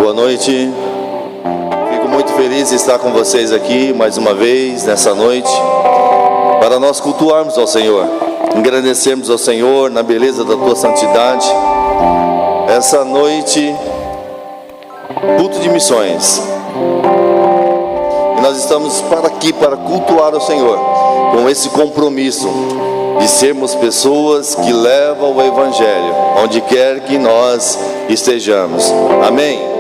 Boa noite. Fico muito feliz de estar com vocês aqui mais uma vez nessa noite, para nós cultuarmos ao Senhor, engrandecermos ao Senhor na beleza da tua santidade. Essa noite, culto de missões. E nós estamos aqui para cultuar ao Senhor, com esse compromisso de sermos pessoas que levam o Evangelho onde quer que nós estejamos. Amém.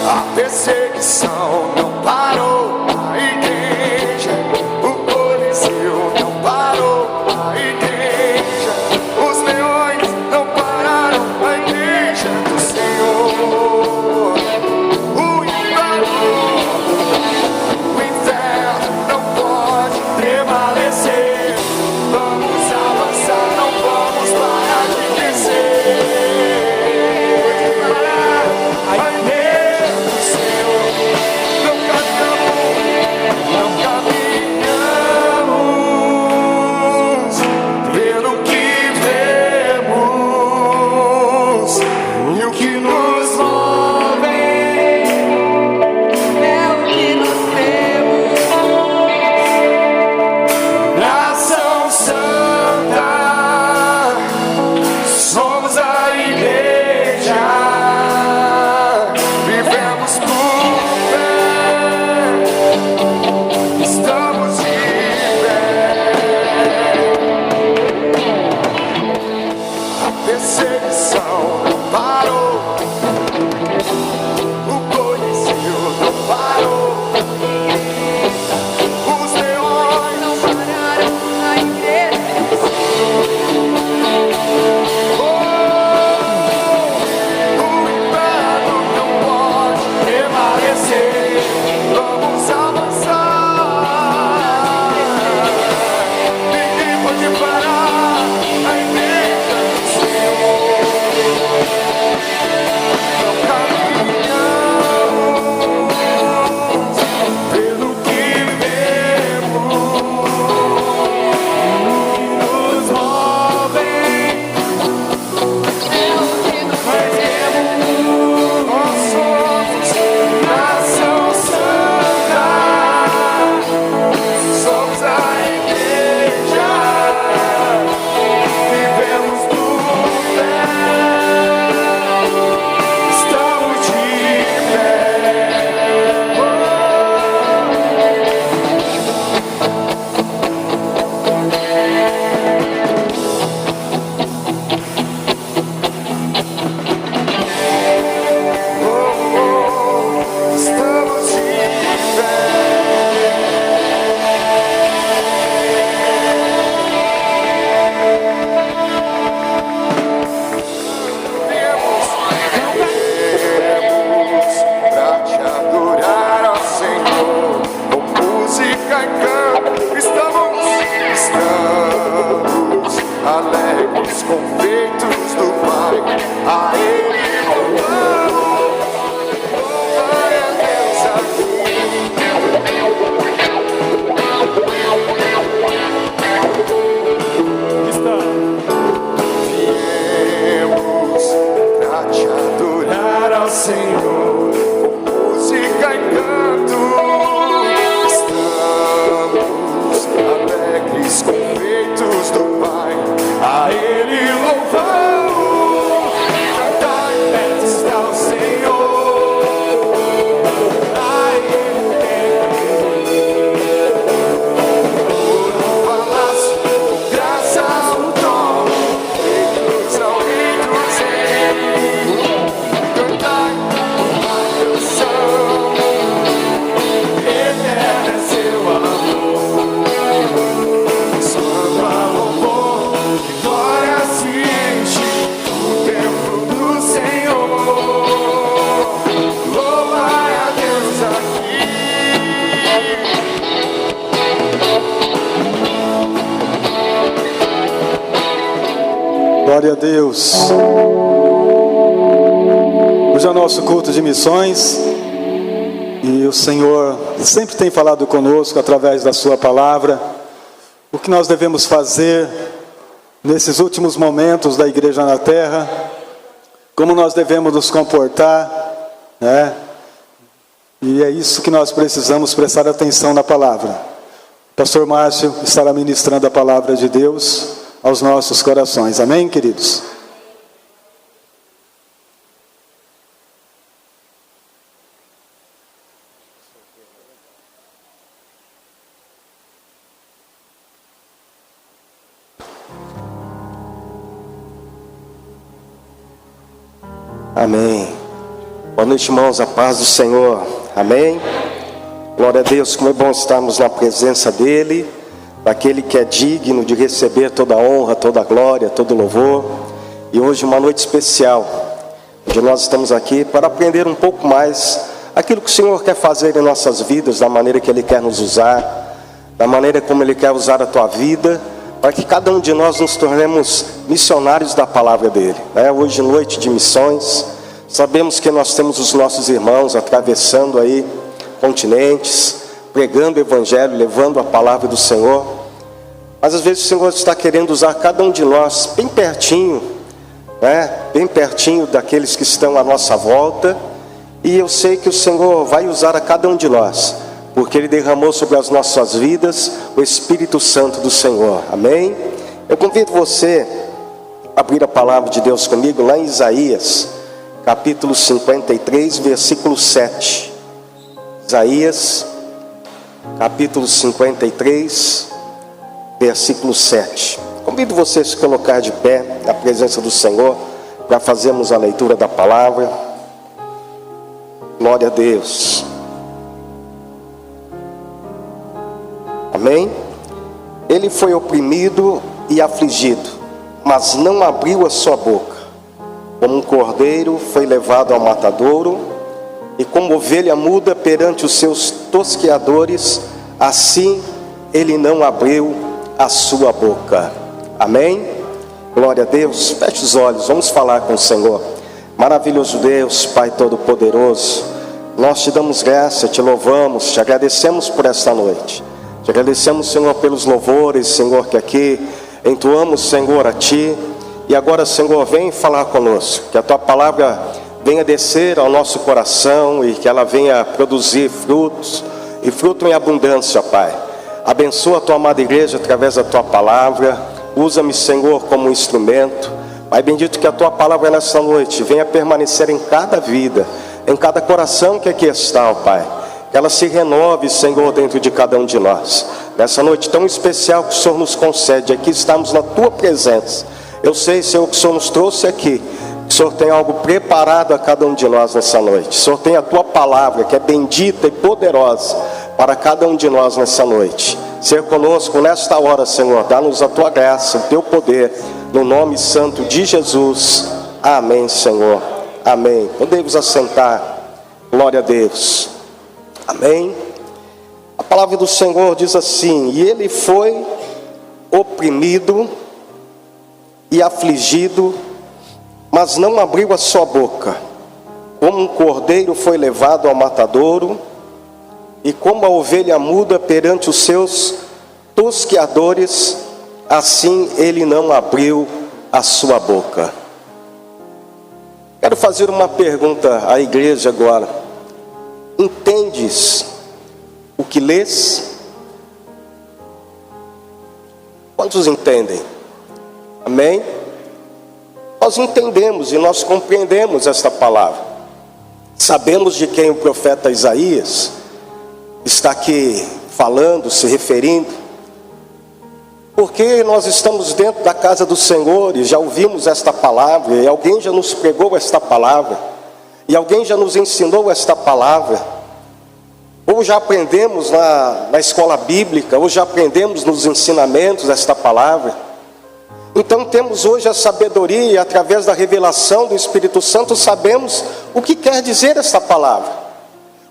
A perseguição não parou a igreja, o Coliseu não parou a igreja, os leões não pararam a igreja do Senhor. O inferno não pode prevalecer. Vamos avançar, não vamos parar de crescer. a Deus. Hoje é o nosso culto de missões e o Senhor sempre tem falado conosco através da sua palavra o que nós devemos fazer nesses últimos momentos da igreja na terra, como nós devemos nos comportar, né? E é isso que nós precisamos prestar atenção na palavra. O pastor Márcio estará ministrando a palavra de Deus aos nossos corações. Amém, queridos? Amém. Boa noite, irmãos, a paz do Senhor. Amém. Glória a Deus, como é bom estarmos na presença dEle, daquele que é digno de receber toda a honra, toda a glória, todo o louvor. E hoje uma noite especial, onde nós estamos aqui para aprender um pouco mais aquilo que o Senhor quer fazer em nossas vidas, da maneira que Ele quer nos usar, da maneira como Ele quer usar a tua vida, para que cada um de nós nos tornemos missionários da palavra dEle. Hoje, noite de missões, sabemos que nós temos os nossos irmãos atravessando aí continentes, pregando o Evangelho, levando a palavra do Senhor. Mas às vezes o Senhor está querendo usar cada um de nós bem pertinho, bem pertinho daqueles que estão à nossa volta. E eu sei que o Senhor vai usar a cada um de nós, porque Ele derramou sobre as nossas vidas o Espírito Santo do Senhor. Amém? Eu convido você a abrir a palavra de Deus comigo lá em Isaías, capítulo 53, versículo 7. Isaías, capítulo 53, versículo 7. Convido você a se colocar de pé na presença do Senhor para fazermos a leitura da palavra. Glória a Deus. Amém? Ele foi oprimido e afligido, mas não abriu a sua boca. Como um cordeiro foi levado ao matadouro, e como ovelha muda perante os seus tosqueadores, assim ele não abriu a sua boca. Amém? Glória a Deus. Feche os olhos, vamos falar com o Senhor. Maravilhoso Deus, Pai Todo-Poderoso, nós te damos graça, te louvamos, te agradecemos por esta noite. Te agradecemos, Senhor, pelos louvores, Senhor, que aqui entoamos, Senhor, a Ti. E agora, Senhor, vem falar conosco, que a Tua palavra venha descer ao nosso coração e que ela venha produzir frutos, e fruto em abundância, Pai. Abençoa a Tua amada igreja através da Tua palavra. Usa-me, Senhor, como um instrumento. Pai bendito, que a Tua palavra nessa noite venha permanecer em cada vida, em cada coração que aqui está, ó Pai. Que ela se renove, Senhor, dentro de cada um de nós. Nessa noite tão especial que o Senhor nos concede, aqui estamos na Tua presença. Eu sei, Senhor, que o Senhor nos trouxe aqui. Que o Senhor tem algo preparado a cada um de nós nessa noite. O Senhor tem a Tua palavra, que é bendita e poderosa, para cada um de nós nessa noite. Ser conosco nesta hora, Senhor. Dá-nos a Tua graça, o Teu poder, no nome santo de Jesus. Amém, Senhor. Amém. Podemos assentar. Glória a Deus. Amém. A palavra do Senhor diz assim: e ele foi oprimido e afligido, mas não abriu a sua boca. Como um cordeiro foi levado ao matadouro, e como a ovelha muda perante os seus tosqueadores, assim ele não abriu a sua boca. Quero fazer uma pergunta à igreja agora. Entendes o que lês? Quantos entendem? Amém? Nós entendemos e nós compreendemos esta palavra. Sabemos de quem o profeta Isaías está aqui falando, se referindo, porque nós estamos dentro da casa do Senhor e já ouvimos esta palavra, e alguém já nos pregou esta palavra, e alguém já nos ensinou esta palavra, ou já aprendemos na escola bíblica, ou já aprendemos nos ensinamentos esta palavra. Então temos hoje a sabedoria, e através da revelação do Espírito Santo sabemos o que quer dizer esta palavra.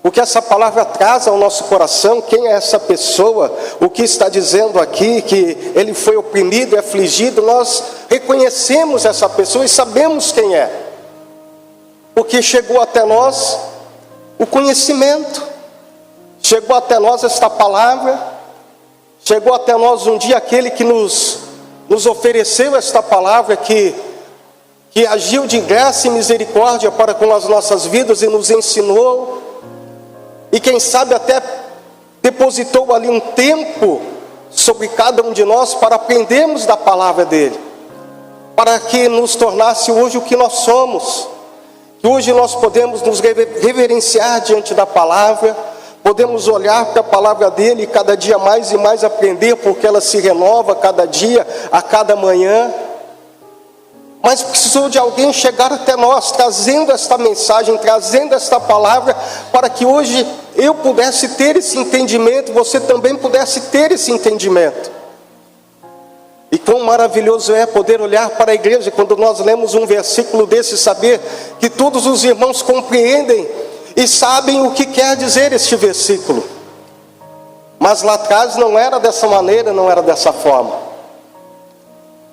o que essa palavra traz ao nosso coração, quem é essa pessoa, o que está dizendo aqui, que ele foi oprimido e afligido, nós reconhecemos essa pessoa e sabemos quem é, porque chegou até nós o conhecimento, chegou até nós esta palavra, chegou até nós um dia aquele que nos ofereceu esta palavra, que agiu de graça e misericórdia para com as nossas vidas e nos ensinou, e quem sabe até depositou ali um tempo sobre cada um de nós para aprendermos da palavra dele, para que nos tornasse hoje o que nós somos, que hoje nós podemos nos reverenciar diante da palavra, podemos olhar para a palavra dele e cada dia mais e mais aprender, porque ela se renova cada dia, a cada manhã. Mas precisou de alguém chegar até nós, trazendo esta mensagem, trazendo esta palavra, para que hoje eu pudesse ter esse entendimento, você também pudesse ter esse entendimento. E quão maravilhoso é poder olhar para a igreja, quando nós lemos um versículo desse, saber que todos os irmãos compreendem e sabem o que quer dizer este versículo. Mas lá atrás não era dessa maneira, não era dessa forma.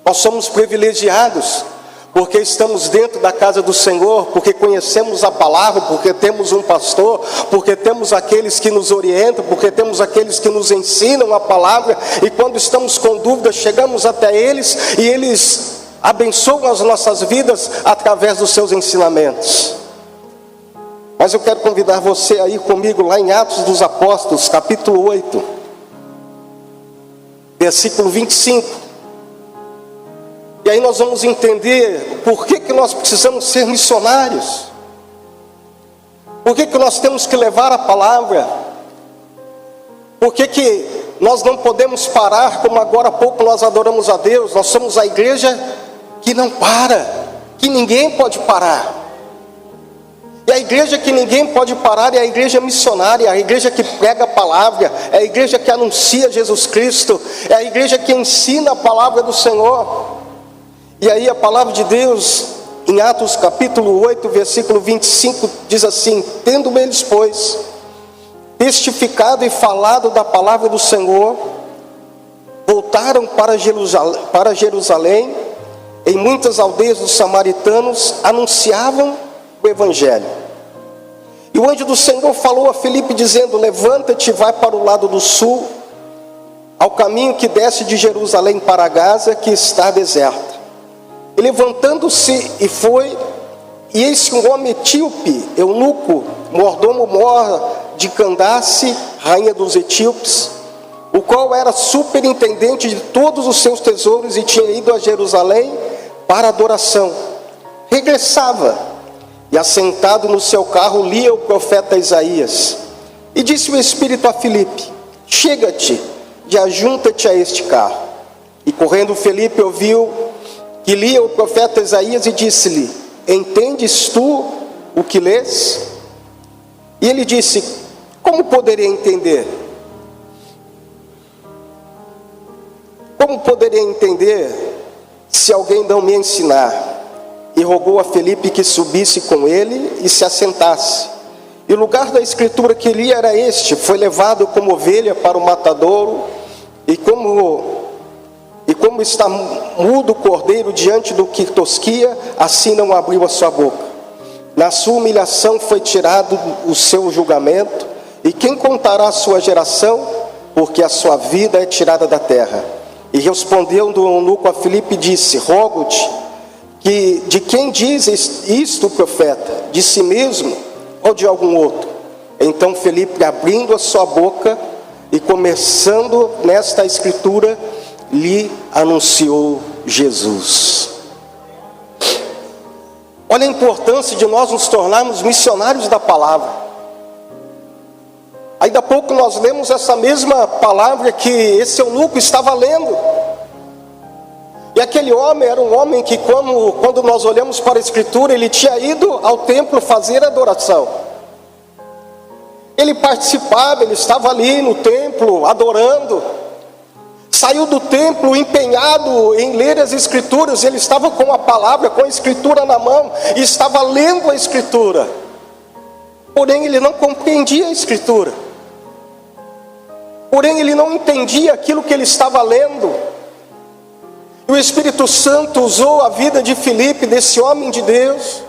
Nós somos privilegiados, porque estamos dentro da casa do Senhor, porque conhecemos a palavra, porque temos um pastor, porque temos aqueles que nos orientam, porque temos aqueles que nos ensinam a palavra, e quando estamos com dúvidas, chegamos até eles, e eles abençoam as nossas vidas através dos seus ensinamentos. Mas eu quero convidar você a ir comigo lá em Atos dos Apóstolos, capítulo 8, versículo 25. E aí nós vamos entender por que nós precisamos ser missionários. Por que nós temos que levar a palavra. Por que nós não podemos parar, como agora há pouco nós adoramos a Deus. Nós somos a igreja que não para, que ninguém pode parar. E a igreja que ninguém pode parar é a igreja missionária, é a igreja que prega a palavra, é a igreja que anuncia Jesus Cristo, é a igreja que ensina a palavra do Senhor. E aí a palavra de Deus, em Atos capítulo 8, versículo 25, diz assim: tendo eles, pois, testificado e falado da palavra do Senhor, voltaram para Jerusalém, em muitas aldeias dos samaritanos, anunciavam o evangelho. E o anjo do Senhor falou a Filipe, dizendo: levanta-te e vai para o lado do sul, ao caminho que desce de Jerusalém para Gaza, que está deserta. E levantando-se e foi, e eis que um homem etíope, eunuco, mordomo-mor de Candace, rainha dos etíopes, o qual era superintendente de todos os seus tesouros e tinha ido a Jerusalém para adoração, regressava e assentado no seu carro lia o profeta Isaías. E disse o Espírito a Filipe: chega-te e ajunta-te a este carro. E correndo Filipe ouviu que lia o profeta Isaías e disse-lhe: entendes tu o que lês? E ele disse: como poderia entender? Como poderia entender se alguém não me ensinar? E rogou a Filipe que subisse com ele e se assentasse. E o lugar da escritura que lia era este: foi levado como ovelha para o matadouro, e como está mudo o cordeiro diante do que tosquia, assim não abriu a sua boca. Na sua humilhação foi tirado o seu julgamento, e quem contará a sua geração? Porque a sua vida é tirada da terra. E respondeu o eunuco a Filipe e disse: rogo-te, que de quem diz isto o profeta? De si mesmo ou de algum outro? Então Filipe, abrindo a sua boca e começando nesta escritura, lhe anunciou Jesus. Olha a importância de nós nos tornarmos missionários da palavra. Ainda há pouco nós lemos essa mesma palavra que esse eunuco estava lendo. E aquele homem era um homem que, quando nós olhamos para a escritura, ele tinha ido ao templo fazer adoração. Ele participava, ele estava ali no templo adorando. Saiu do templo empenhado em ler as escrituras. Ele estava com a palavra, com a escritura na mão, e estava lendo a escritura. Porém, ele não compreendia a Escritura. Porém, ele não entendia aquilo que ele estava lendo. E o Espírito Santo usou a vida de Filipe, desse homem de Deus,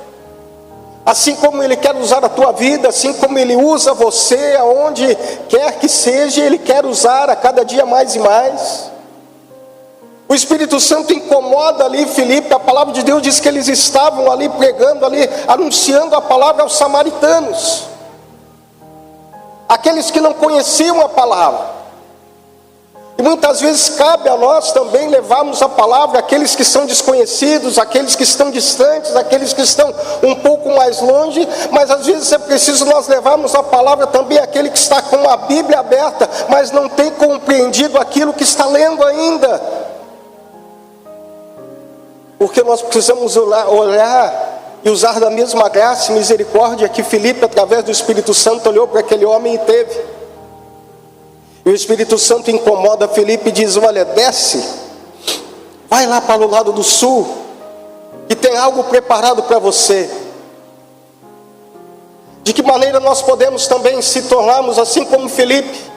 assim como ele quer usar a tua vida, assim como ele usa você, aonde quer que seja, ele quer usar a cada dia mais e mais. O Espírito Santo incomoda ali Filipe. A palavra de Deus diz que eles estavam ali pregando, ali anunciando a palavra aos samaritanos, aqueles que não conheciam a palavra. E muitas vezes cabe a nós também levarmos a palavra àqueles que são desconhecidos, àqueles que estão distantes, àqueles que estão um pouco mais longe, mas às vezes é preciso nós levarmos a palavra também àquele que está com a Bíblia aberta, mas não tem compreendido aquilo que está lendo ainda. Porque nós precisamos olhar e usar da mesma graça e misericórdia que Filipe, através do Espírito Santo, olhou para aquele homem e teve. E o Espírito Santo incomoda Filipe e diz: olha, desce, vai lá para o lado do sul, que tem algo preparado para você. De que maneira nós podemos também se tornarmos assim como Filipe?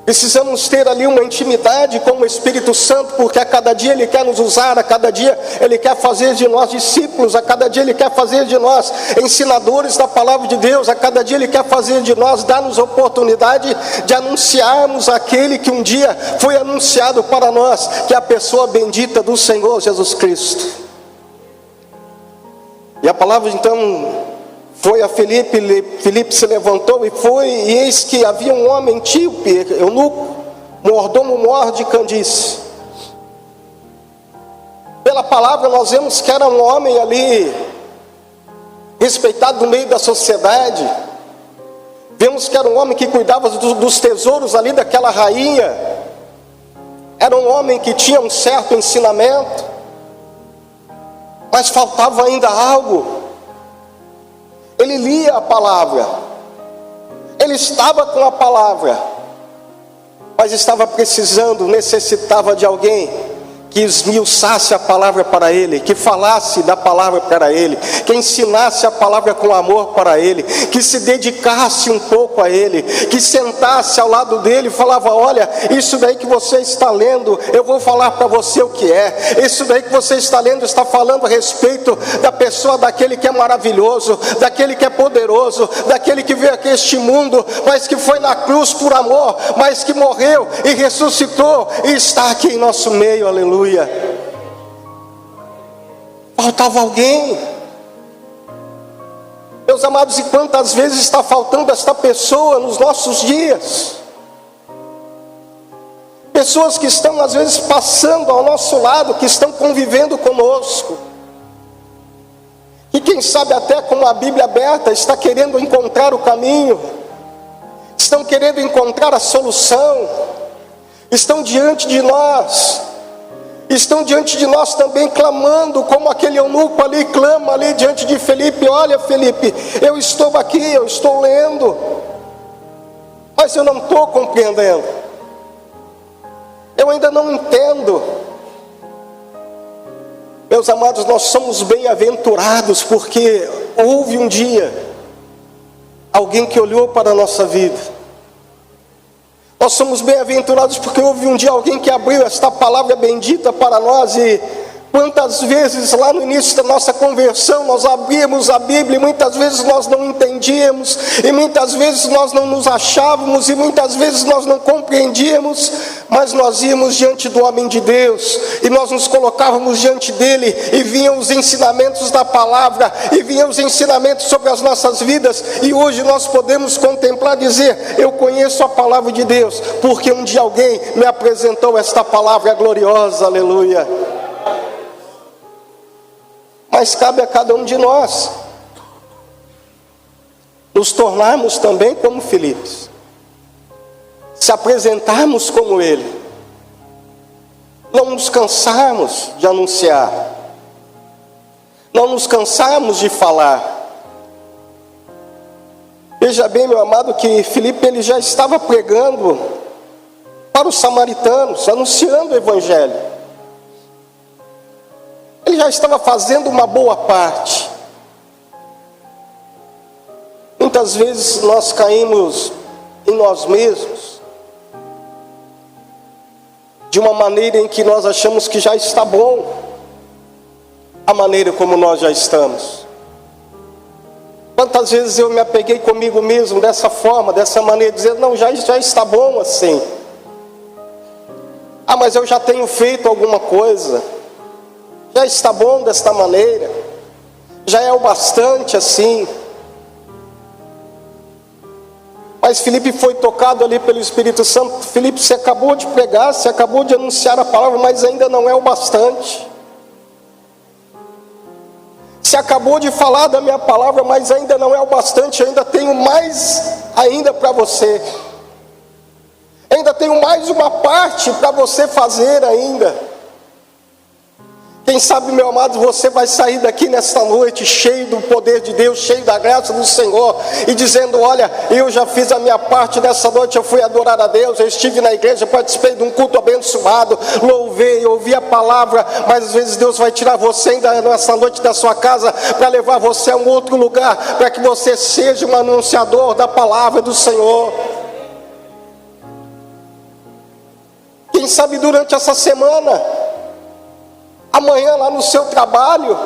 Precisamos ter ali uma intimidade com o Espírito Santo, porque a cada dia Ele quer nos usar, a cada dia Ele quer fazer de nós discípulos, a cada dia Ele quer fazer de nós ensinadores da palavra de Deus, a cada dia Ele quer fazer de nós, dar-nos oportunidade de anunciarmos aquele que um dia foi anunciado para nós, que é a pessoa bendita do Senhor Jesus Cristo. E a palavra então foi a Filipe. Filipe se levantou e foi, e eis que havia um homem etíope, eunuco, mordomo mor de Candice. Pela palavra nós vemos que era um homem ali, respeitado no meio da sociedade. Vemos que era um homem que cuidava dos tesouros ali daquela rainha. Era um homem que tinha um certo ensinamento, mas faltava ainda algo. Ele lia a palavra, ele estava com a palavra, mas estava precisando, necessitava de alguém que esmiuçasse a palavra para ele, que falasse da palavra para ele, que ensinasse a palavra com amor para ele, que se dedicasse um pouco a ele, que sentasse ao lado dele e falava: olha, isso daí que você está lendo, eu vou falar para você o que é. Isso daí que você está lendo está falando a respeito da pessoa, daquele que é maravilhoso, daquele que é poderoso, daquele que veio aqui a este mundo, mas que foi na cruz por amor, mas que morreu e ressuscitou e está aqui em nosso meio. Aleluia. Faltava alguém. Meus amados, e quantas vezes está faltando esta pessoa nos nossos dias? Pessoas que estão às vezes passando ao nosso lado, que estão convivendo conosco, e quem sabe até com a Bíblia aberta está querendo encontrar o caminho, estão querendo encontrar a solução, estão diante de nós, estão diante de nós também clamando, como aquele eunuco ali clama ali diante de Filipe: olha, Filipe, eu estou aqui, eu estou lendo, mas eu não estou compreendendo, eu ainda não entendo. Meus amados, nós somos bem-aventurados porque houve um dia alguém que olhou para a nossa vida. Nós somos bem-aventurados porque houve um dia alguém que abriu esta palavra bendita para nós. E quantas vezes lá no início da nossa conversão nós abríamos a Bíblia e muitas vezes nós não entendíamos, e muitas vezes nós não nos achávamos, e muitas vezes nós não compreendíamos, mas nós íamos diante do homem de Deus e nós nos colocávamos diante dele e vinham os ensinamentos da palavra, e vinham os ensinamentos sobre as nossas vidas. E hoje nós podemos contemplar e dizer: eu conheço a palavra de Deus porque um dia alguém me apresentou esta palavra gloriosa. Aleluia. Mas cabe a cada um de nós nos tornarmos também como Filipe, se apresentarmos como ele, não nos cansarmos de anunciar, não nos cansarmos de falar. Veja bem, meu amado, que Filipe ele já estava pregando para os samaritanos, anunciando o evangelho. Ele já estava fazendo uma boa parte. Muitas vezes nós caímos em nós mesmos, de uma maneira em que nós achamos que já está bom, a maneira como nós já estamos. Quantas vezes eu me apeguei comigo mesmo dessa forma, dessa maneira, dizendo, não, já está bom assim. Ah, mas eu já tenho feito alguma coisa, já está bom desta maneira, já é o bastante assim. Mas Filipe foi tocado ali pelo Espírito Santo. Filipe, você acabou de pregar, você acabou de anunciar a palavra, mas ainda não é o bastante. Você acabou de falar da minha palavra, mas ainda não é o bastante. Eu ainda tenho mais ainda para você. Ainda tenho mais uma parte para você fazer ainda. Quem sabe, meu amado, você vai sair daqui nesta noite cheio do poder de Deus, cheio da graça do Senhor, e dizendo, olha, eu já fiz a minha parte nessa noite, eu fui adorar a Deus, eu estive na igreja, participei de um culto abençoado, louvei, ouvi a palavra, mas às vezes Deus vai tirar você ainda nessa noite da sua casa, para levar você a um outro lugar, para que você seja um anunciador da palavra do Senhor. Quem sabe durante essa semana, amanhã lá no seu trabalho,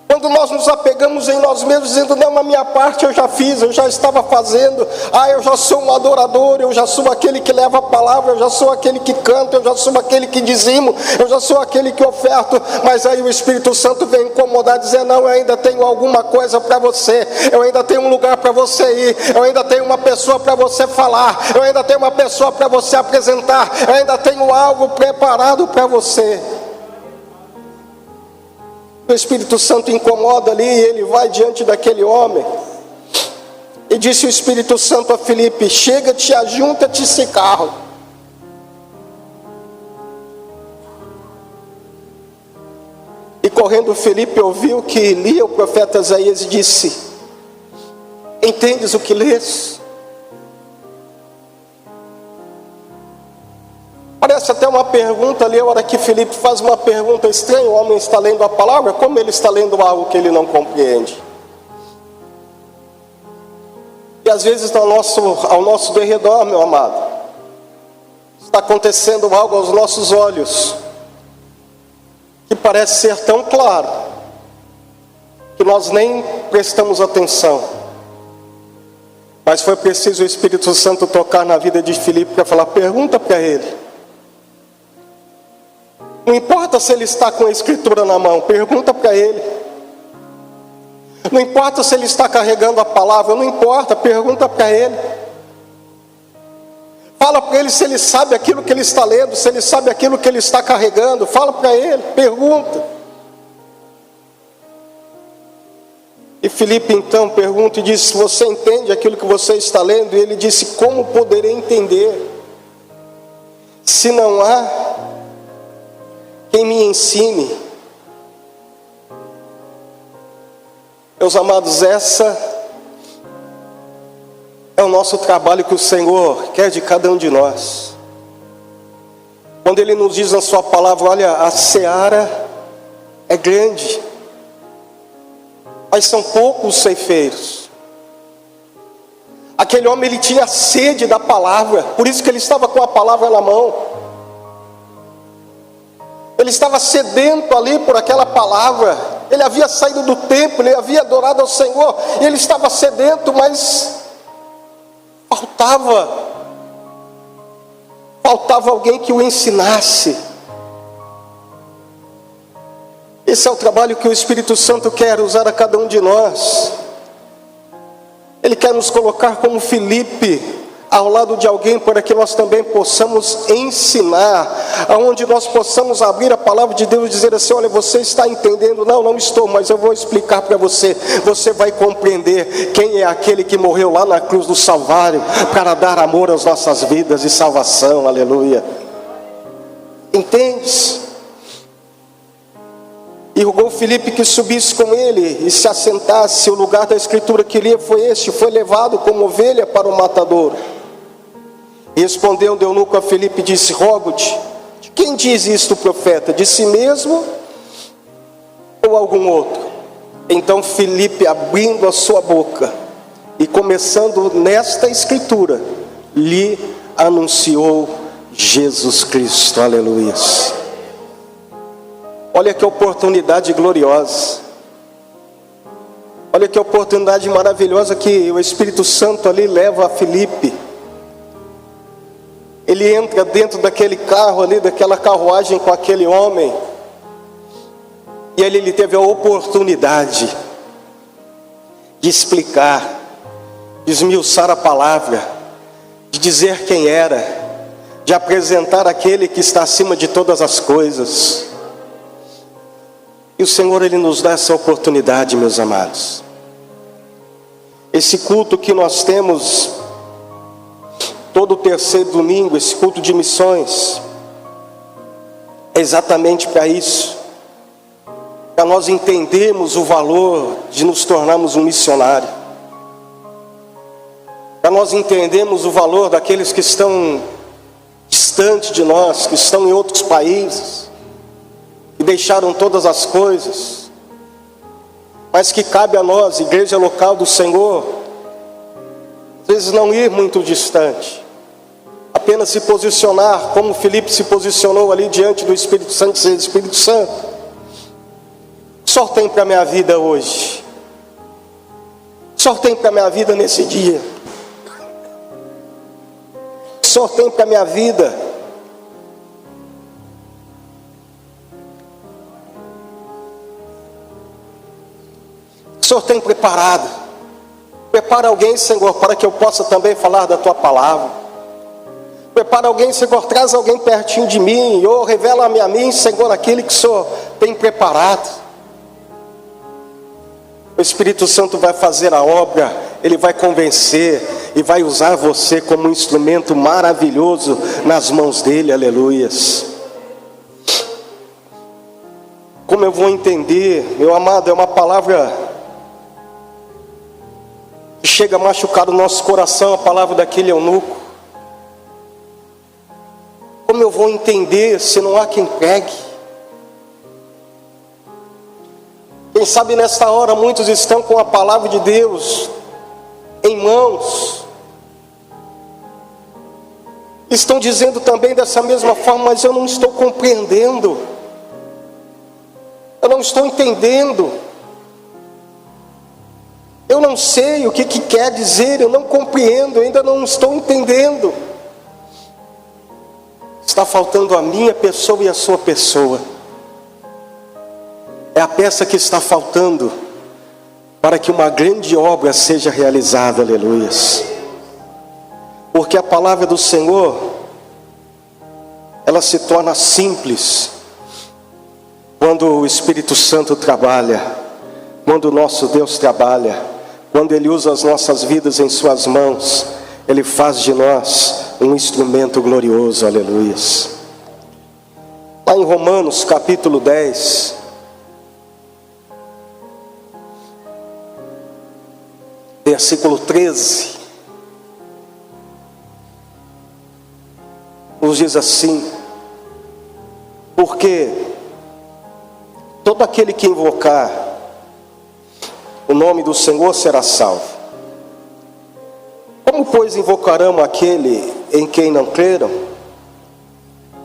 quando nós nos apegamos em nós mesmos, dizendo, não, a minha parte eu já fiz, eu já estava fazendo, eu já sou um adorador, eu já sou aquele que leva a palavra, eu já sou aquele que canta, eu já sou aquele que dizimo, eu já sou aquele que oferto, mas aí o Espírito Santo vem incomodar, dizer, não, eu ainda tenho alguma coisa para você, eu ainda tenho um lugar para você ir, eu ainda tenho uma pessoa para você falar, eu ainda tenho uma pessoa para você apresentar, eu ainda tenho algo preparado para você. O Espírito Santo incomoda ali, e ele vai diante daquele homem, e disse o Espírito Santo a Filipe, chega-te, ajunta-te esse carro. E correndo Filipe ouviu que lia o profeta Isaías e disse, entendes o que lês? Parece até uma pergunta ali, a hora que Filipe faz uma pergunta estranha, o homem está lendo a palavra, como ele está lendo algo que ele não compreende? E às vezes ao nosso derredor, meu amado, está acontecendo algo aos nossos olhos, que parece ser tão claro, que nós nem prestamos atenção. Mas foi preciso o Espírito Santo tocar na vida de Filipe para falar, pergunta para ele. Não importa se ele está com a escritura na mão, pergunta para ele. Não importa se ele está carregando a palavra, não importa, pergunta para ele. Fala para ele se ele sabe aquilo que ele está lendo, se ele sabe aquilo que ele está carregando, fala para ele, pergunta. E Filipe então pergunta e diz, você entende aquilo que você está lendo? E ele disse, como poderei entender, se não há quem me ensine? Meus amados, essa é o nosso trabalho que o Senhor quer de cada um de nós. Quando Ele nos diz na sua palavra, olha, a seara é grande, mas são poucos os ceifeiros. Aquele homem, ele tinha sede da palavra, por isso que ele estava com a palavra na mão. Ele estava sedento ali por aquela palavra. Ele havia saído do templo, ele havia adorado ao Senhor, e ele estava sedento, mas faltava alguém que o ensinasse. Esse é o trabalho que o Espírito Santo quer usar a cada um de nós. Ele quer nos colocar como Filipe, ao lado de alguém, para que nós também possamos ensinar, aonde nós possamos abrir a palavra de Deus e dizer assim, olha, você está entendendo? Não estou, mas eu vou explicar para você, você vai compreender quem é aquele que morreu lá na cruz do Calvário, para dar amor às nossas vidas e salvação, aleluia. Entendes? E rogou Filipe que subisse com ele e se assentasse. O lugar da escritura que lia foi este, foi levado como ovelha para o matadouro. E respondeu o eunuco a Filipe e disse, rogo-te, de quem diz isto o profeta? De si mesmo ou algum outro? Então Filipe, abrindo a sua boca e começando nesta escritura, lhe anunciou Jesus Cristo. Aleluias. Olha que oportunidade gloriosa. Olha que oportunidade maravilhosa que o Espírito Santo ali leva a Filipe. Ele entra dentro daquele carro ali, daquela carruagem com aquele homem. E ele teve a oportunidade de explicar, de esmiuçar a palavra, de dizer quem era, de apresentar aquele que está acima de todas as coisas. E o Senhor, Ele nos dá essa oportunidade, meus amados. Esse culto que nós temos todo o terceiro domingo, esse culto de missões, é exatamente para isso. Para nós entendermos o valor de nos tornarmos um missionário. Para nós entendermos o valor daqueles que estão distante de nós, que estão em outros países, que deixaram todas as coisas, mas que cabe a nós, igreja local do Senhor, às vezes não ir muito distante, apenas se posicionar como Filipe se posicionou ali diante do Espírito Santo, dizer: Espírito Santo, o que o Senhor tem para a minha vida hoje? O que o Senhor tem para a minha vida nesse dia? O que o Senhor tem para a minha vida? O Senhor tem preparado? Prepara alguém, Senhor, para que eu possa também falar da Tua palavra. Prepara alguém, Senhor, traz alguém pertinho de mim, ou revela-me a mim, Senhor, aquele que o Senhor tem preparado. O Espírito Santo vai fazer a obra, Ele vai convencer e vai usar você como um instrumento maravilhoso nas mãos dEle, aleluias. Como eu vou entender, meu amado, é uma palavra que chega a machucar o nosso coração, a palavra daquele eunuco. Como eu vou entender se não há quem pregue? Quem sabe nesta hora muitos estão com a palavra de Deus em mãos, estão dizendo também dessa mesma forma: mas eu não estou compreendendo, eu não estou entendendo, eu não sei o que quer dizer, eu não compreendo, eu ainda não estou entendendo. Está faltando a minha pessoa e a sua pessoa. É a peça que está faltando para que uma grande obra seja realizada, aleluias. Porque a palavra do Senhor, ela se torna simples quando o Espírito Santo trabalha, quando o nosso Deus trabalha, quando Ele usa as nossas vidas em suas mãos, Ele faz de nós um instrumento glorioso, aleluias. Lá em Romanos capítulo 10, versículo 13, nos diz assim: porque todo aquele que invocar o nome do Senhor será salvo. Como, pois, invocarão aquele em quem não creram?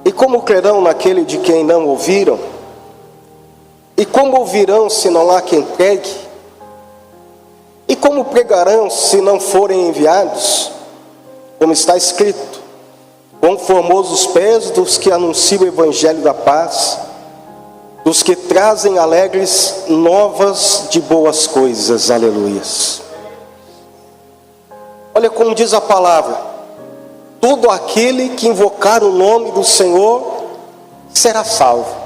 E como crerão naquele de quem não ouviram? E como ouvirão se não há quem pregue? E como pregarão se não forem enviados? Como está escrito: quão formosos os pés dos que anunciam o evangelho da paz, dos que trazem alegres novas de boas coisas, aleluias. Olha como diz a palavra: todo aquele que invocar o nome do Senhor será salvo.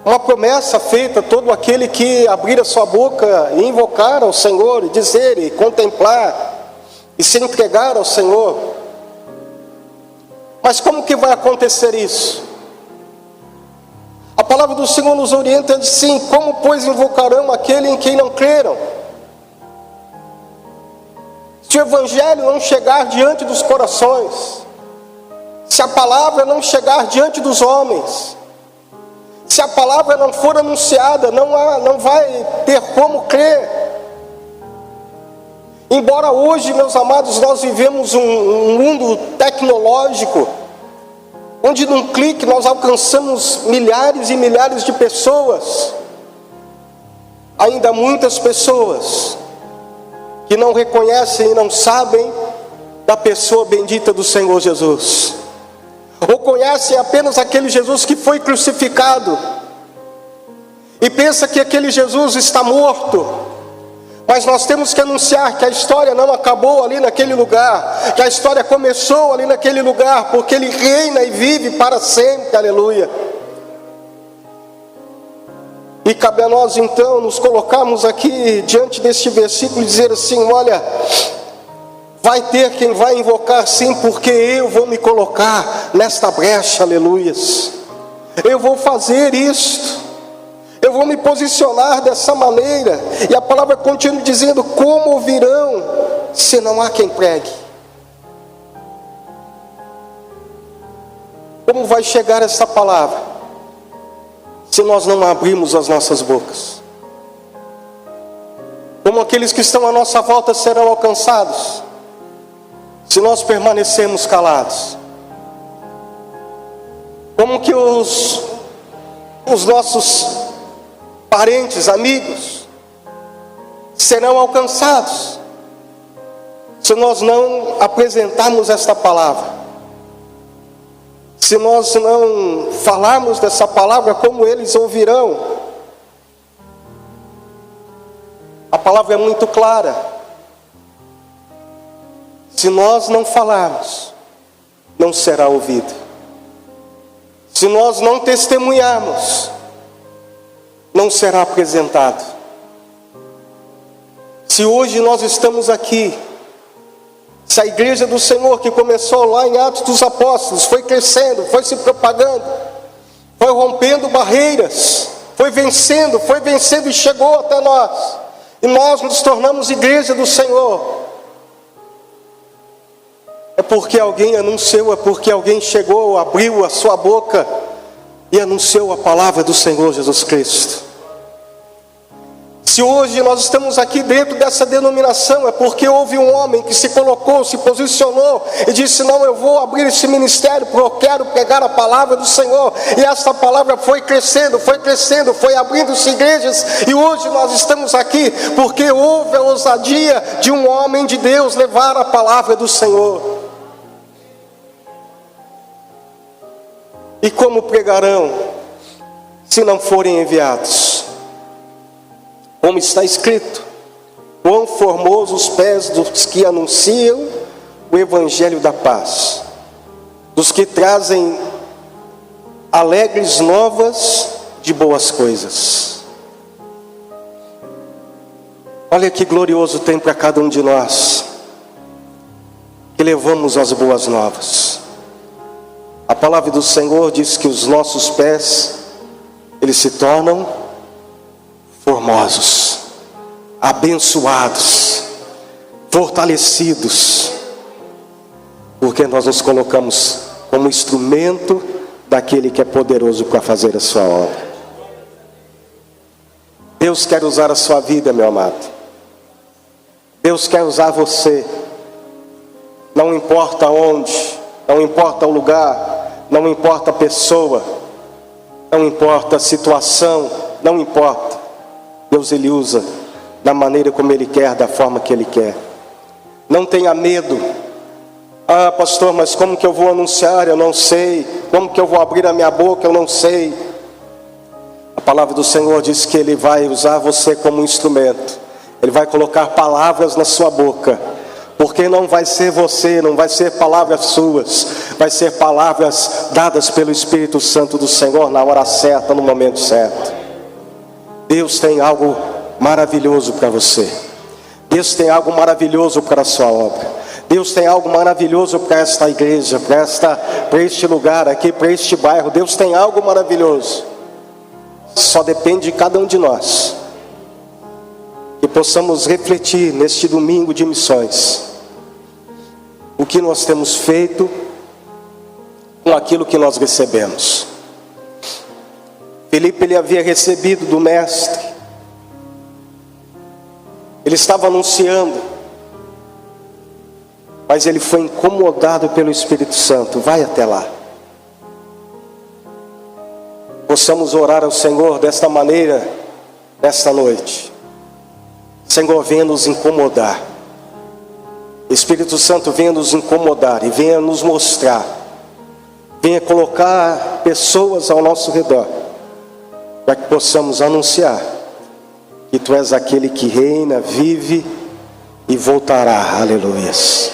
Uma promessa feita a todo aquele que abrir a sua boca e invocar ao Senhor, e dizer, e contemplar, e se entregar ao Senhor. Mas como que vai acontecer isso? A palavra do Senhor nos orienta assim: como, pois, invocarão aquele em quem não creram? Se o evangelho não chegar diante dos corações, se a palavra não chegar diante dos homens, Se a palavra não for anunciada, não vai ter como crer. Embora hoje, meus amados, nós vivemos um mundo tecnológico, onde num clique nós alcançamos milhares e milhares de pessoas, ainda muitas pessoas que não reconhecem e não sabem da pessoa bendita do Senhor Jesus, ou conhecem apenas aquele Jesus que foi crucificado, e pensa que aquele Jesus está morto. Mas nós temos que anunciar que a história não acabou ali naquele lugar, que a história começou ali naquele lugar, porque Ele reina e vive para sempre, aleluia. E cabe a nós então nos colocarmos aqui diante deste versículo e dizer assim: olha, vai ter quem vai invocar sim, porque eu vou me colocar nesta brecha, aleluias. Eu vou fazer isto, eu vou me posicionar dessa maneira. E a palavra continua dizendo: como ouvirão se não há quem pregue? Como vai chegar essa palavra se nós não abrirmos as nossas bocas? Como aqueles que estão à nossa volta serão alcançados se nós permanecermos calados? Como que os nossos parentes, amigos serão alcançados se nós não apresentarmos esta palavra? Se nós não falarmos dessa palavra, como eles ouvirão? A palavra é muito clara. Se nós não falarmos, não será ouvido. Se nós não testemunharmos, não será apresentado. Se hoje nós estamos aqui, se a igreja do Senhor que começou lá em Atos dos Apóstolos foi crescendo, foi se propagando, foi rompendo barreiras, foi vencendo e chegou até nós, e nós nos tornamos igreja do Senhor, é porque alguém anunciou, é porque alguém chegou, abriu a sua boca e anunciou a palavra do Senhor Jesus Cristo. Se hoje nós estamos aqui dentro dessa denominação, é porque houve um homem que se colocou, se posicionou e disse: não, eu vou abrir esse ministério porque eu quero pregar a palavra do Senhor. E essa palavra foi crescendo, foi abrindo-se igrejas, e hoje nós estamos aqui porque houve a ousadia de um homem de Deus levar a palavra do Senhor. E como pregarão se não forem enviados? Como está escrito: quão formosos os pés dos que anunciam o evangelho da paz, dos que trazem alegres novas de boas coisas. Olha que glorioso tem para cada um de nós que levamos as boas novas. A palavra do Senhor diz que os nossos pés, eles se tornam formosos, abençoados, fortalecidos, porque nós nos colocamos como instrumento daquele que é poderoso para fazer a sua obra. Deus quer usar a sua vida, meu amado. Deus quer usar você. Não importa onde, não importa o lugar, não importa a pessoa, não importa a situação, não importa. Deus, Ele usa da maneira como Ele quer, da forma que Ele quer. Não tenha medo. Ah, pastor, mas como que eu vou anunciar? Eu não sei. Como que eu vou abrir a minha boca? Eu não sei. A palavra do Senhor diz que Ele vai usar você como instrumento. Ele vai colocar palavras na sua boca. Porque não vai ser você, não vai ser palavras suas, vai ser palavras dadas pelo Espírito Santo do Senhor na hora certa, no momento certo. Deus tem algo maravilhoso para você. Deus tem algo maravilhoso para a sua obra. Deus tem algo maravilhoso para esta igreja, para este lugar aqui, para este bairro. Deus tem algo maravilhoso. Só depende de cada um de nós que possamos refletir neste domingo de missões o que nós temos feito com aquilo que nós recebemos. Filipe, ele havia recebido do mestre. Ele estava anunciando, mas ele foi incomodado pelo Espírito Santo. Vai até lá. Possamos orar ao Senhor desta maneira, nesta noite. Senhor, venha nos incomodar. Espírito Santo, venha nos incomodar e venha nos mostrar. Venha colocar pessoas ao nosso redor, para que possamos anunciar que Tu és aquele que reina, vive e voltará. Aleluias.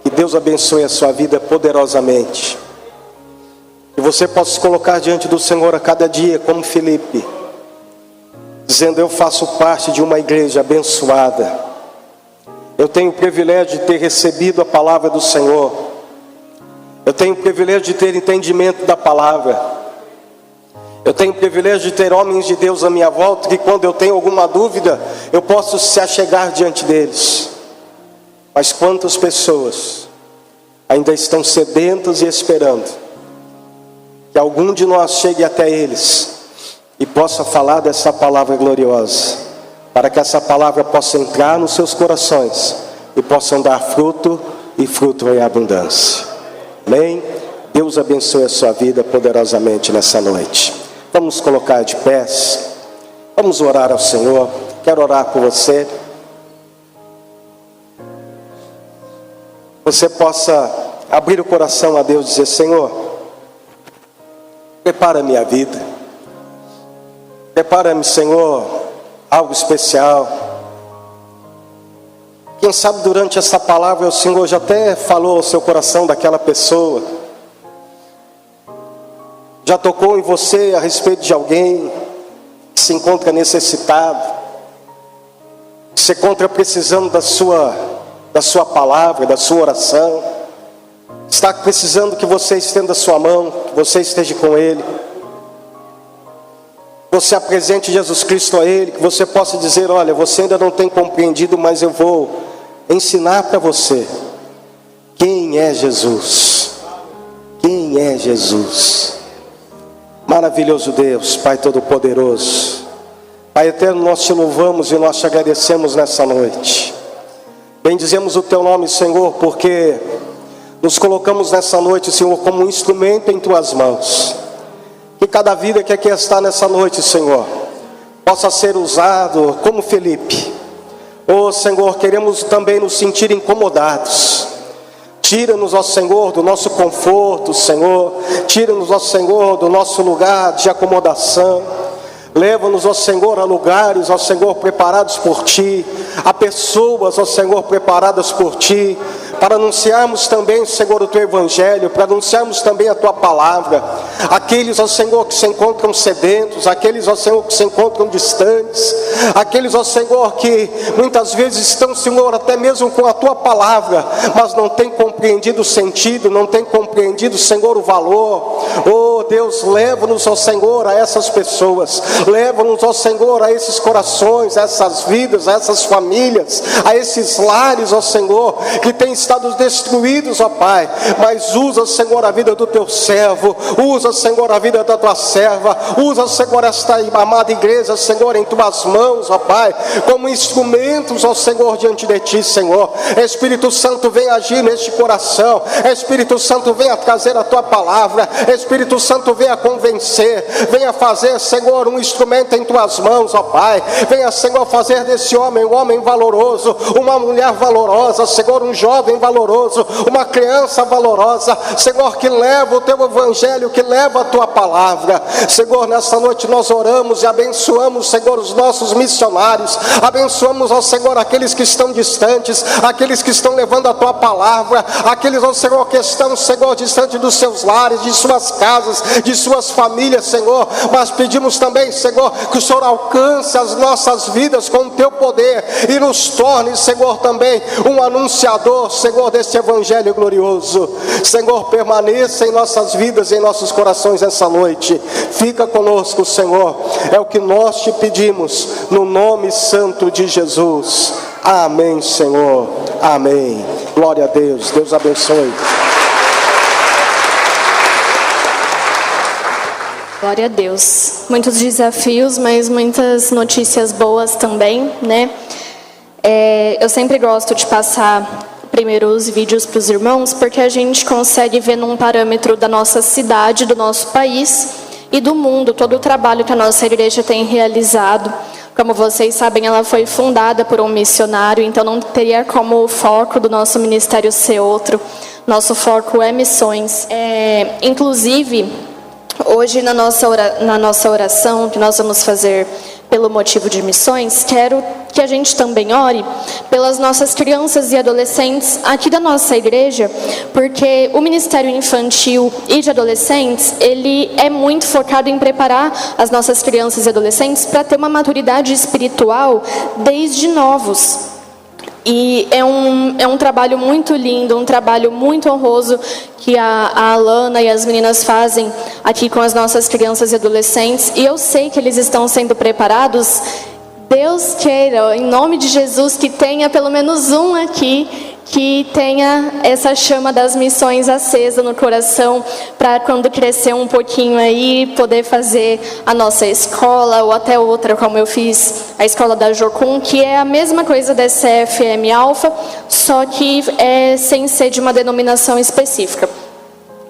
Que Deus abençoe a sua vida poderosamente. Que você possa se colocar diante do Senhor a cada dia, como Filipe, dizendo: eu faço parte de uma igreja abençoada. Eu tenho o privilégio de ter recebido a palavra do Senhor. Eu tenho o privilégio de ter entendimento da palavra. Eu tenho o privilégio de ter homens de Deus à minha volta, que quando eu tenho alguma dúvida, eu posso se achegar diante deles. Mas quantas pessoas ainda estão sedentas e esperando que algum de nós chegue até eles e possa falar dessa palavra gloriosa, para que essa palavra possa entrar nos seus corações e possam dar fruto, e fruto em abundância. Amém? Deus abençoe a sua vida poderosamente nessa noite. Vamos colocar de pés. Vamos orar ao Senhor. Quero orar por você. Você possa abrir o coração a Deus e dizer: Senhor, prepara a minha vida. Prepara-me, Senhor, algo especial. Quem sabe durante essa palavra o Senhor já até falou ao seu coração daquela pessoa. Já tocou em você a respeito de alguém que se encontra necessitado, que se encontra precisando da sua palavra, da sua oração. Está precisando que você estenda a sua mão, que você esteja com ele. Você apresente Jesus Cristo a ele, que você possa dizer: olha, você ainda não tem compreendido, mas eu vou ensinar para você quem é Jesus. Quem é Jesus? Maravilhoso Deus, Pai Todo-Poderoso, Pai Eterno, nós Te louvamos e nós Te agradecemos nessa noite. Bendizemos o Teu nome, Senhor, porque nos colocamos nessa noite, Senhor, como um instrumento em Tuas mãos. Que cada vida que aqui está nessa noite, Senhor, possa ser usado como Filipe. Oh, Senhor, queremos também nos sentir incomodados. Tira-nos, ó Senhor, do nosso conforto, Senhor. Tira-nos, ó Senhor, do nosso lugar de acomodação. Leva-nos, ó Senhor, a lugares, ó Senhor, preparados por Ti. A pessoas, ó Senhor, preparadas por Ti. Para anunciarmos também, Senhor, o Teu Evangelho. Para anunciarmos também a Tua Palavra. Aqueles, ó Senhor, que se encontram sedentos. Aqueles, ó Senhor, que se encontram distantes. Aqueles, ó Senhor, que muitas vezes estão, Senhor, até mesmo com a Tua Palavra, mas não têm compreendido o sentido, não têm compreendido, Senhor, o valor. Oh Deus, leva-nos, ó Senhor, a essas pessoas. Leva-nos, ó Senhor, a esses corações, a essas vidas, a essas famílias, a esses lares, ó Senhor, que têm estado destruídos, ó Pai. Mas usa, Senhor, a vida do Teu servo. Usa, Senhor, a vida da Tua serva. Usa, Senhor, esta amada igreja, Senhor, em Tuas mãos, ó Pai, como instrumentos, ó Senhor, diante de Ti, Senhor. Espírito Santo, vem agir neste coração. Espírito Santo, venha trazer a Tua palavra. Espírito Santo, venha convencer. Venha fazer, Senhor, um instrumento em Tuas mãos, ó Pai. Venha, Senhor, fazer desse homem um homem valoroso, uma mulher valorosa, Senhor, um jovem valoroso, uma criança valorosa, Senhor, que leva o Teu Evangelho, que leva a Tua palavra. Senhor, nessa noite nós oramos e abençoamos, Senhor, os nossos missionários. Abençoamos, ó Senhor, aqueles que estão distantes, aqueles que estão levando a Tua palavra, aqueles, ó Senhor, que estão, Senhor, distante dos seus lares, de suas casas, de suas famílias, Senhor. Mas pedimos também, Senhor, que o Senhor alcance as nossas vidas com o Teu poder e nos torne, Senhor, também um anunciador, Senhor, desse Evangelho glorioso. Senhor, permaneça em nossas vidas e em nossos corações essa noite. Fica conosco, Senhor. É o que nós Te pedimos, no nome santo de Jesus. Amém, Senhor. Amém. Glória a Deus. Deus abençoe. Glória a Deus. Muitos desafios, mas muitas notícias boas também, né? Eu sempre gosto de passar primeiro os vídeos para os irmãos, porque a gente consegue ver num parâmetro da nossa cidade, do nosso país e do mundo, todo o trabalho que a nossa igreja tem realizado. Como vocês sabem, ela foi fundada por um missionário, então não teria como o foco do nosso ministério ser outro. Nosso foco é missões. Inclusive, hoje na nossa oração, que nós vamos fazer pelo motivo de missões, quero que a gente também ore pelas nossas crianças e adolescentes aqui da nossa igreja, porque o Ministério Infantil e de Adolescentes, ele é muito focado em preparar as nossas crianças e adolescentes para ter uma maturidade espiritual desde novos. E é um trabalho muito lindo, um trabalho muito honroso que a Alana e as meninas fazem aqui com as nossas crianças e adolescentes. E eu sei que eles estão sendo preparados. Deus queira, em nome de Jesus, que tenha pelo menos um aqui que tenha essa chama das missões acesa no coração, para quando crescer um pouquinho aí, poder fazer a nossa escola, ou até outra, como eu fiz a escola da Jocum, que é a mesma coisa da CFM Alfa, só que sem ser de uma denominação específica.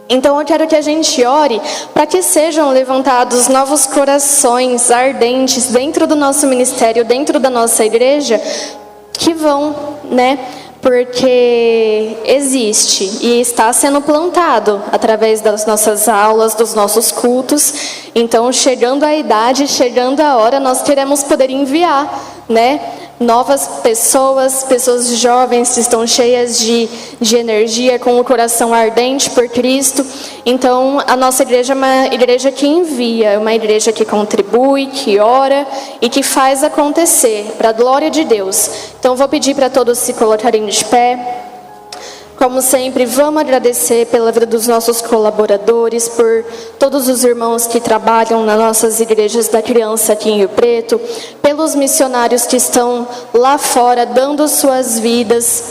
Então eu quero que a gente ore para que sejam levantados novos corações ardentes dentro do nosso ministério, dentro da nossa igreja, que vão, né? Porque existe e está sendo plantado através das nossas aulas, dos nossos cultos. Então, chegando a idade, chegando a hora, nós queremos poder enviar, né? Novas pessoas jovens que estão cheias de energia, com o coração ardente por Cristo. Então, a nossa igreja é uma igreja que envia, é uma igreja que contribui, que ora e que faz acontecer, para a glória de Deus. Então, vou pedir para todos se colocarem de pé. Como sempre, vamos agradecer pela vida dos nossos colaboradores, por todos os irmãos que trabalham nas nossas igrejas da criança aqui em Rio Preto, pelos missionários que estão lá fora dando suas vidas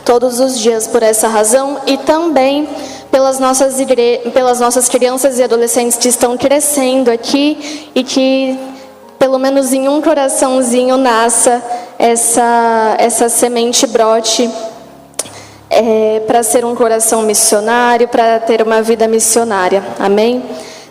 todos os dias por essa razão, e também pelas nossas crianças e adolescentes que estão crescendo aqui e que pelo menos em um coraçãozinho nasça essa semente brote, para ser um coração missionário, para ter uma vida missionária. Amém?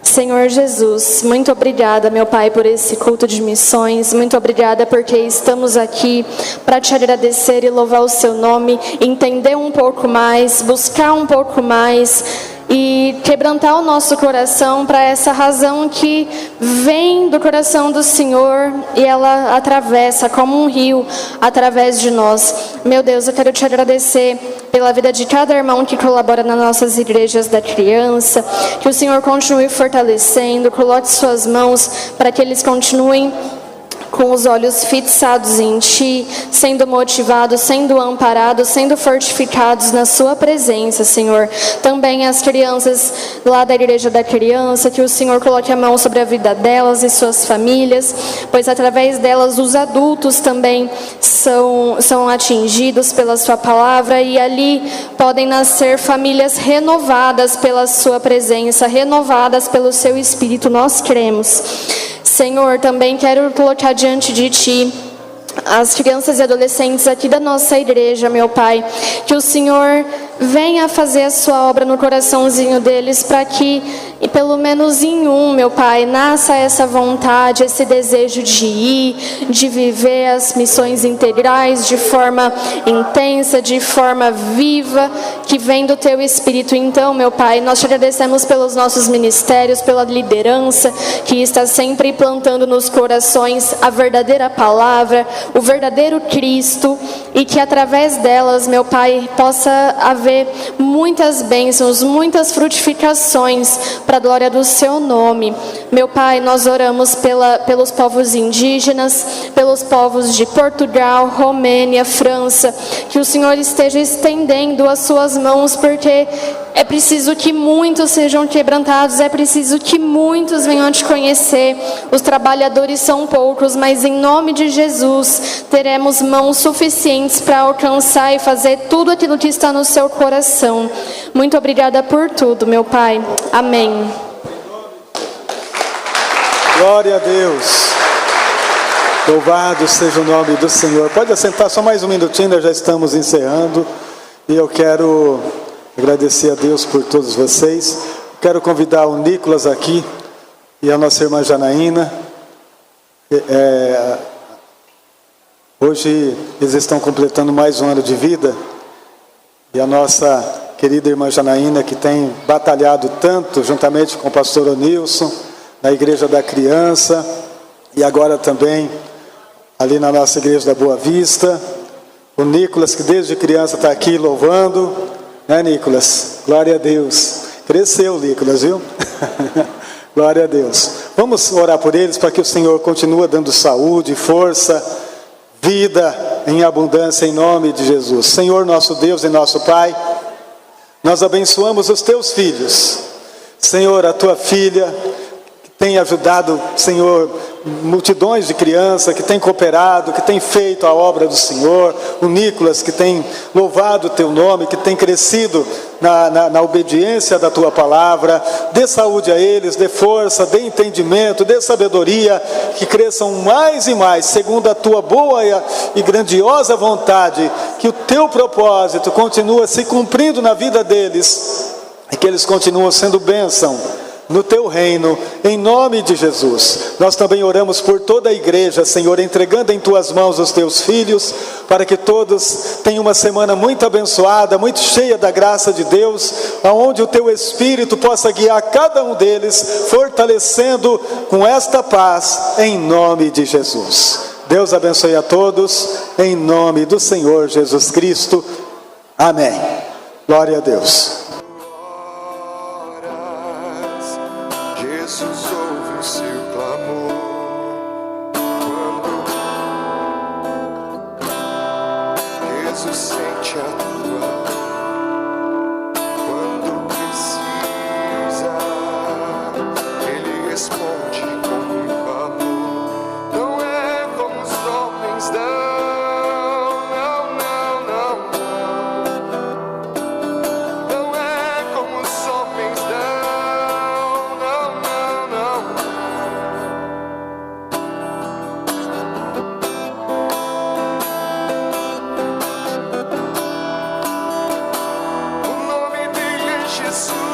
Senhor Jesus, muito obrigada, meu Pai, por esse culto de missões. Muito obrigada porque estamos aqui para te agradecer e louvar o seu nome, entender um pouco mais, buscar um pouco mais e quebrantar o nosso coração para essa razão que vem do coração do Senhor e ela atravessa como um rio através de nós. Meu Deus, eu quero te agradecer pela vida de cada irmão que colabora nas nossas igrejas da criança, que o Senhor continue fortalecendo, coloque suas mãos para que eles continuem com os olhos fixados em Ti, sendo motivados, sendo amparados, sendo fortificados na Sua presença, Senhor. Também as crianças lá da igreja da criança, que o Senhor coloque a mão sobre a vida delas e suas famílias, pois através delas os adultos também são atingidos pela Sua palavra e ali podem nascer famílias renovadas pela Sua presença, renovadas pelo Seu Espírito, nós cremos. Senhor, também quero colocar diante de Ti as crianças e adolescentes aqui da nossa igreja, meu Pai, que o Senhor venha fazer a sua obra no coraçãozinho deles, para que, e pelo menos em um, meu Pai, nasça essa vontade, esse desejo de ir, de viver as missões integrais de forma intensa, de forma viva, que vem do Teu Espírito. Então, meu Pai, nós te agradecemos pelos nossos ministérios, pela liderança que está sempre plantando nos corações a verdadeira palavra, o verdadeiro Cristo, e que através delas, meu Pai, possa haver muitas bênçãos, muitas frutificações para a glória do Seu nome. Meu Pai, nós oramos pelos povos indígenas, pelos povos de Portugal, Romênia, França, que o Senhor esteja estendendo as Suas mãos, porque é preciso que muitos sejam quebrantados, é preciso que muitos venham a Te conhecer. Os trabalhadores são poucos, mas em nome de Jesus teremos mãos suficientes para alcançar e fazer tudo aquilo que está no Seu coração. Muito obrigada por tudo, meu Pai. Amém. Glória a Deus. Louvado seja o nome do Senhor. Pode assentar só mais um minutinho, nós já estamos encerrando. E eu quero agradecer a Deus por todos vocês. Quero convidar o Nicolas aqui e a nossa irmã Janaína. Hoje eles estão completando mais um ano de vida. E a nossa querida irmã Janaína, que tem batalhado tanto, juntamente com o pastor Onilson, na Igreja da Criança, e agora também ali na nossa Igreja da Boa Vista. O Nicolas, que desde criança está aqui louvando, né, Nicolas? Glória a Deus. Cresceu, Nicolas, viu? Glória a Deus. Vamos orar por eles para que o Senhor continue dando saúde, força, vida em abundância em nome de Jesus. Senhor, nosso Deus e nosso Pai, nós abençoamos os teus filhos. Senhor, a tua filha que tem ajudado, Senhor, multidões de crianças, que tem cooperado, que tem feito a obra do Senhor. O Nicolas, que tem louvado o teu nome, que tem crescido na obediência da tua palavra. Dê saúde a eles, dê força, dê entendimento, dê sabedoria, que cresçam mais e mais, segundo a tua boa e grandiosa vontade, que o teu propósito continua se cumprindo na vida deles, e que eles continuam sendo bênção no teu reino, em nome de Jesus. Nós também oramos por toda a igreja, Senhor, entregando em tuas mãos os teus filhos, para que todos tenham uma semana muito abençoada, muito cheia da graça de Deus, aonde o teu Espírito possa guiar cada um deles, fortalecendo com esta paz, em nome de Jesus. Deus abençoe a todos, em nome do Senhor Jesus Cristo. Amém. Glória a Deus. Jesus ouve o seu clamor quando Jesus sente a tua quando precisa, ele responde com muito amor. Não é como os homens dão, não, não, não, não. Não é como os homens dão. Jesus.